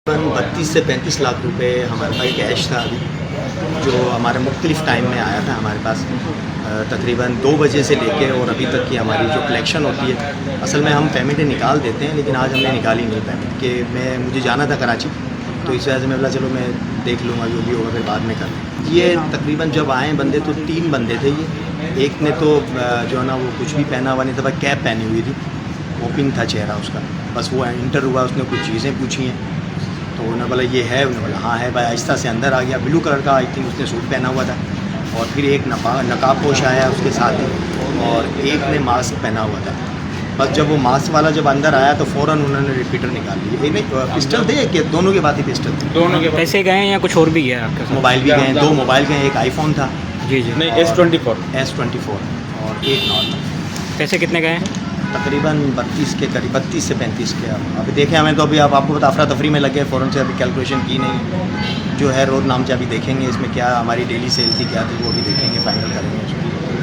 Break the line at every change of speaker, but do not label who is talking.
32 से 35 लाख रुपए हमारे पास कैश था अभी, जो हमारे मुख्तलिफ़ टाइम में आया था हमारे पास। तकरीबन 2 बजे से लेके और अभी तक की हमारी जो कलेक्शन होती है, असल में हम पेमेंटें निकाल देते हैं, लेकिन आज हमने निकाली नहीं पेमेंट कि मुझे जाना था कराची, तो इस वजह से मैं बोला चलो मैं देख लूँगा, जो भी होगा फिर बाद में कर लूँगा। ये तकरीबन जब आए बंदे तो 3 बंदे थे ये। एक ने तो जो है ना वो कुछ भी पहना हुआ नहीं था, बस कैप पहनी हुई थी, ओपिंग था चेहरा उसका। बस वो एंटर हुआ, उसने कुछ चीज़ें पूछी हैं, तो उन्होंने बोला ये है, उन्होंने बोला हाँ है भाई। आहिस्ता से अंदर आ गया, ब्लू कलर का आई थिंक उसने सूट पहना हुआ था, और फिर एक नकाब पोश आया उसके साथ ही, और एक ने मास्क पहना हुआ था। बस जब वो मास्क वाला जब अंदर आया तो फ़ौरन उन्होंने रिपीटर निकाल लिया। ये नहीं पिस्टल थे कि दोनों के पास ही पिस्टल थे?
दोनों के
पैसे गए हैं या कुछ और भी गया आपके साथ?
मोबाइल भी गए, 2 मोबाइल गए, एक आईफोन था
जी जी।
नहीं S24
और एक नॉर्मल।
पैसे कितने गए हैं?
तकरीबन 32 के करीब, 32 से 35 के। अभी देखें, हमें तो अभी आपको पता अफरा तफरी में लगे, फ़ौरन से अभी कैलकुलेशन की नहीं। जो है रोड नाम से अभी देखेंगे इसमें क्या हमारी डेली सेल थी, क्या थी, वो भी देखेंगे, फाइनल करेंगे उसको।